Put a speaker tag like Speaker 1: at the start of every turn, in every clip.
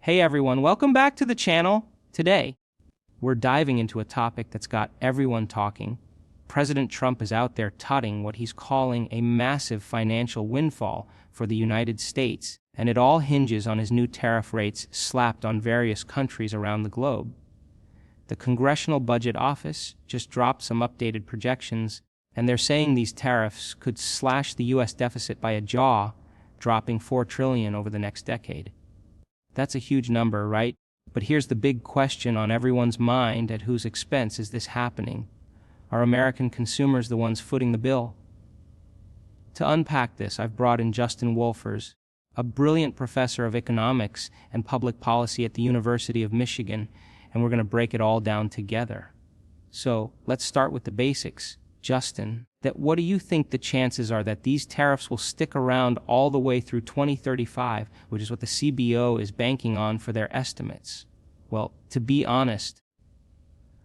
Speaker 1: Hey everyone, welcome back to the channel. Today, we're diving into a topic that's got everyone talking. President Trump is out there touting what he's calling a massive financial windfall for the United States, and it all hinges on his new tariff rates slapped on various countries around the globe. The Congressional Budget Office just dropped some updated projections, and they're saying these tariffs could slash the U.S. deficit by a jaw, dropping $4 trillion over the next decade. That's a huge number, right? But here's the big question on everyone's mind: at whose expense is this happening? Are American consumers the ones footing the bill? To unpack this, I've brought in Justin Wolfers, a brilliant professor of economics and public policy at the University of Michigan, and we're going to break it all down together. So, let's start with the basics. Justin, what do you think the chances are that these tariffs will stick around all the way through 2035, which is what the CBO is banking on for their estimates? Well, to be honest,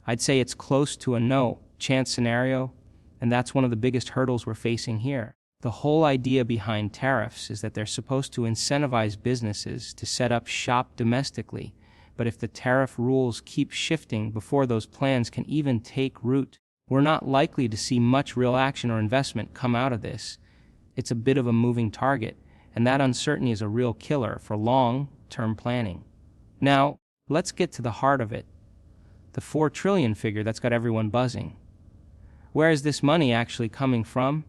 Speaker 1: I'd say it's close to a no chance scenario, and that's one of the biggest hurdles we're facing here. The whole idea behind tariffs is that they're supposed to incentivize businesses to set up shop domestically, but if the tariff rules keep shifting before those plans can even take root, we're not likely to see much real action or investment come out of this. It's a bit of a moving target, and that uncertainty is a real killer for long-term planning. Now, let's get to the heart of it. The $4 trillion figure that's got everyone buzzing. Where is this money actually coming from?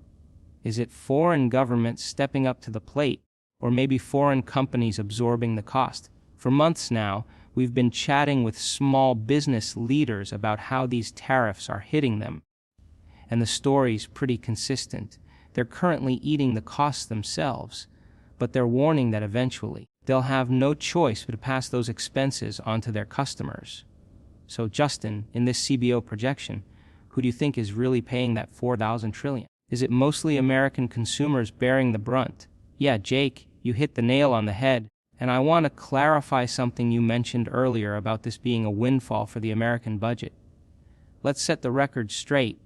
Speaker 1: Is it foreign governments stepping up to the plate, or maybe foreign companies absorbing the cost? For months now, we've been chatting with small business leaders about how these tariffs are hitting them. And the story's pretty consistent. They're currently eating the costs themselves, but they're warning that eventually they'll have no choice but to pass those expenses on to their customers. So Justin, in this CBO projection, who do you think is really paying that $4,000 trillion? Is it mostly American consumers bearing the brunt? Yeah, Jake, you hit the nail on the head. And I want to clarify something you mentioned earlier about this being a windfall for the American budget. Let's set the record straight.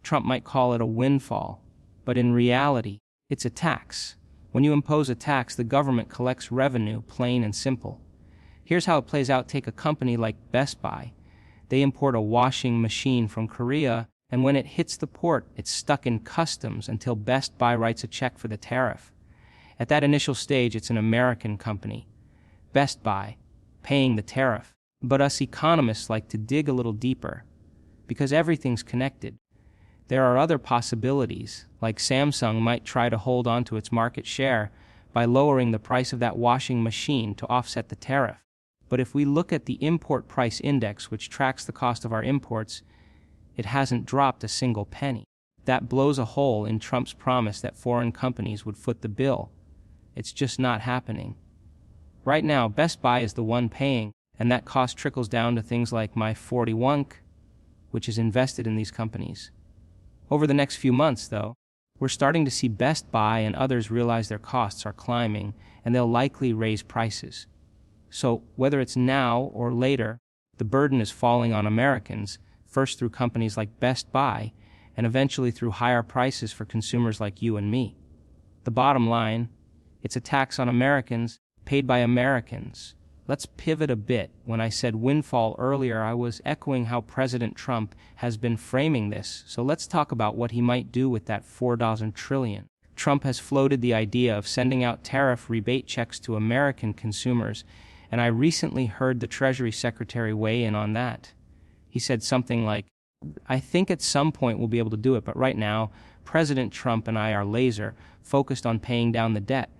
Speaker 1: Trump might call it a windfall, but in reality, it's a tax. When you impose a tax, the government collects revenue, plain and simple. Here's how it plays out. Take a company like Best Buy. They import a washing machine from Korea, and when it hits the port, it's stuck in customs until Best Buy writes a check for the tariff. At that initial stage, it's an American company, Best Buy, paying the tariff. But us economists like to dig a little deeper, because everything's connected. There are other possibilities, like Samsung might try to hold on to its market share by lowering the price of that washing machine to offset the tariff. But if we look at the import price index, which tracks the cost of our imports, it hasn't dropped a single penny. That blows a hole in Trump's promise that foreign companies would foot the bill. It's just not happening. Right now, Best Buy is the one paying, and that cost trickles down to things like my 41k, which is invested in these companies. Over the next few months, though, we're starting to see Best Buy and others realize their costs are climbing, and they'll likely raise prices. So, whether it's now or later, the burden is falling on Americans, first through companies like Best Buy, and eventually through higher prices for consumers like you and me. The bottom line, it's a tax on Americans, paid by Americans. Let's pivot a bit. When I said windfall earlier, I was echoing how President Trump has been framing this. So let's talk about what he might do with that $4,000 trillion. Trump has floated the idea of sending out tariff rebate checks to American consumers, and I recently heard the Treasury Secretary weigh in on that. He said something like, I think at some point we'll be able to do it, but right now, President Trump and I are laser focused on paying down the debt.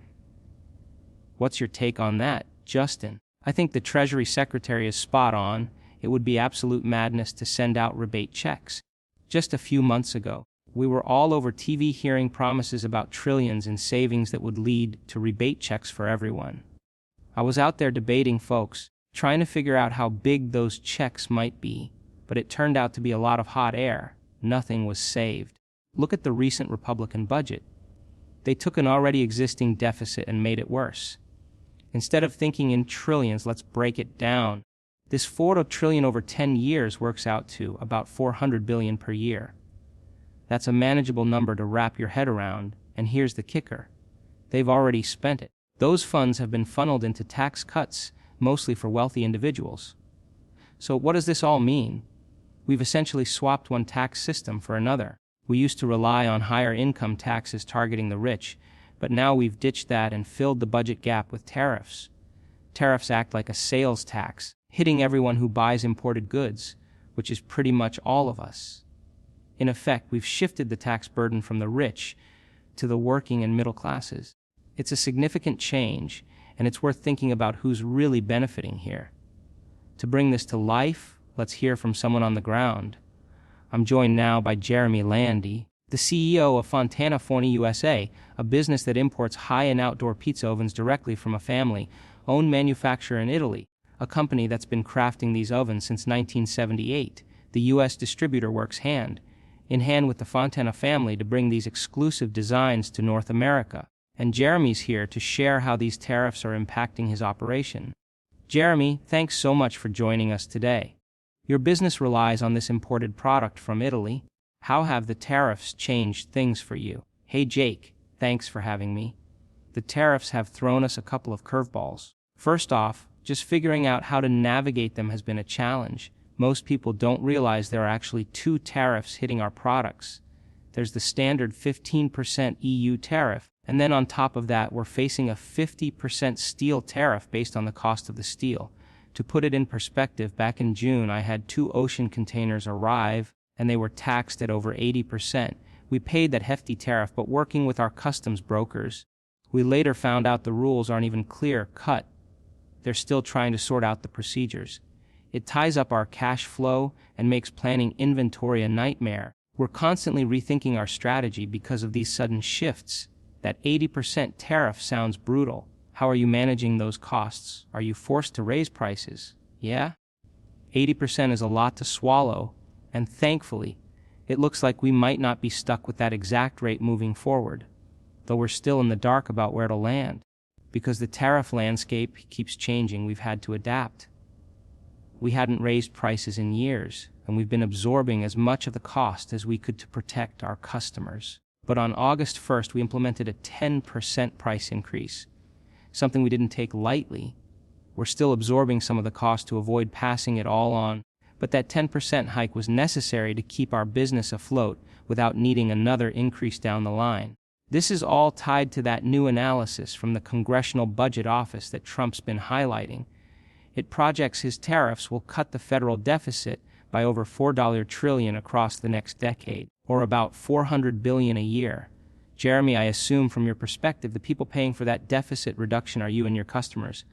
Speaker 1: What's your take on that, Justin? I think the Treasury Secretary is spot on. It would be absolute madness to send out rebate checks. Just a few months ago, we were all over TV hearing promises about trillions in savings that would lead to rebate checks for everyone. I was out there debating folks, trying to figure out how big those checks might be, but it turned out to be a lot of hot air. Nothing was saved. Look at the recent Republican budget. They took an already existing deficit and made it worse. Instead of thinking in trillions, let's break it down. This $4 trillion over 10 years works out to about $400 billion per year. That's a manageable number to wrap your head around, and here's the kicker. They've already spent it. Those funds have been funneled into tax cuts, mostly for wealthy individuals. So what does this all mean? We've essentially swapped one tax system for another. We used to rely on higher income taxes targeting the rich, but now we've ditched that and filled the budget gap with tariffs. Tariffs act like a sales tax, hitting everyone who buys imported goods, which is pretty much all of us. In effect, we've shifted the tax burden from the rich to the working and middle classes. It's a significant change, and it's worth thinking about who's really benefiting here. To bring this to life, let's hear from someone on the ground. I'm joined now by Jeremy Landy, the CEO of Fontana Forni USA, a business that imports high-end outdoor pizza ovens directly from a family-owned manufacturer in Italy, a company that's been crafting these ovens since 1978. The U.S. distributor works hand in hand with the Fontana family to bring these exclusive designs to North America, and Jeremy's here to share how these tariffs are impacting his operation. Jeremy, thanks so much for joining us today. Your business relies on this imported product from Italy. How have the tariffs changed things for you? Hey Jake, thanks for having me. The tariffs have thrown us a couple of curveballs. First off, just figuring out how to navigate them has been a challenge. Most people don't realize there are actually two tariffs hitting our products. There's the standard 15% EU tariff, and then on top of that, we're facing a 50% steel tariff based on the cost of the steel. To put it in perspective, back in June, I had 2 ocean containers arrive, and they were taxed at over 80%. We paid that hefty tariff, but working with our customs brokers, we later found out the rules aren't even clear-cut. They're still trying to sort out the procedures. It ties up our cash flow and makes planning inventory a nightmare. We're constantly rethinking our strategy because of these sudden shifts. That 80% tariff sounds brutal. How are you managing those costs? Are you forced to raise prices? Yeah? 80% is a lot to swallow, and thankfully, it looks like we might not be stuck with that exact rate moving forward, though we're still in the dark about where to land. Because the tariff landscape keeps changing, we've had to adapt. We hadn't raised prices in years, and we've been absorbing as much of the cost as we could to protect our customers. But on August 1st, we implemented a 10% price increase, something we didn't take lightly. We're still absorbing some of the cost to avoid passing it all on, but that 10% hike was necessary to keep our business afloat without needing another increase down the line. This is all tied to that new analysis from the Congressional Budget Office that Trump's been highlighting. It projects his tariffs will cut the federal deficit by over $4 trillion across the next decade, or about $400 billion a year. Jeremy, I assume from your perspective, the people paying for that deficit reduction are you and your customers.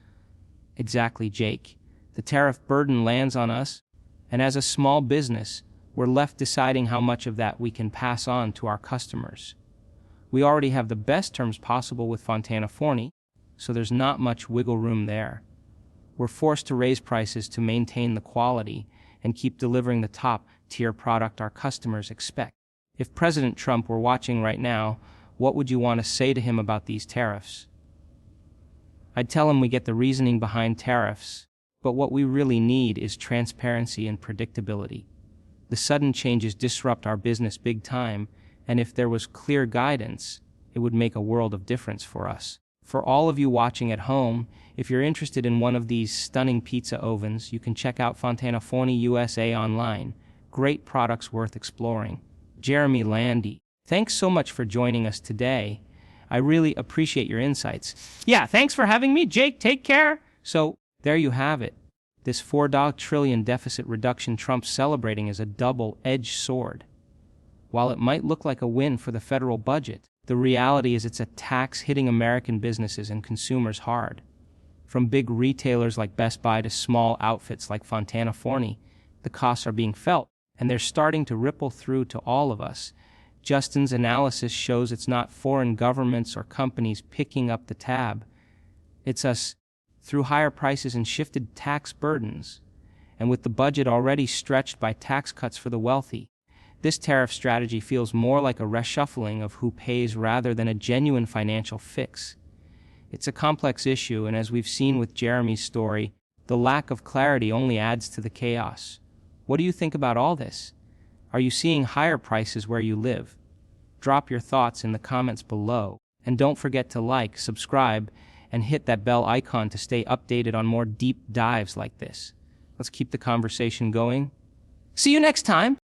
Speaker 1: Exactly, Jake. The tariff burden lands on us, and as a small business, we're left deciding how much of that we can pass on to our customers. We already have the best terms possible with Fontana Forni, so there's not much wiggle room there. We're forced to raise prices to maintain the quality and keep delivering the top-tier product our customers expect. If President Trump were watching right now, what would you want to say to him about these tariffs? I'd tell him we get the reasoning behind tariffs, but what we really need is transparency and predictability. The sudden changes disrupt our business big time, and if there was clear guidance, it would make a world of difference for us. For all of you watching at home, if you're interested in one of these stunning pizza ovens, you can check out Fontana Forni USA online. Great products worth exploring. Jeremy Landy, thanks so much for joining us today. I really appreciate your insights. Yeah, thanks for having me, Jake. Take care. So, there you have it. This $4 trillion deficit reduction Trump's celebrating is a double-edged sword. While it might look like a win for the federal budget, the reality is it's a tax hitting American businesses and consumers hard. From big retailers like Best Buy to small outfits like Fontana Forni, the costs are being felt, and they're starting to ripple through to all of us. Justin's analysis shows it's not foreign governments or companies picking up the tab. It's us, through higher prices and shifted tax burdens. And with the budget already stretched by tax cuts for the wealthy, this tariff strategy feels more like a reshuffling of who pays rather than a genuine financial fix. It's a complex issue, and as we've seen with Jeremy's story, the lack of clarity only adds to the chaos. What do you think about all this? Are you seeing higher prices where you live? Drop your thoughts in the comments below, and don't forget to like, subscribe, and hit that bell icon to stay updated on more deep dives like this. Let's keep the conversation going. See you next time!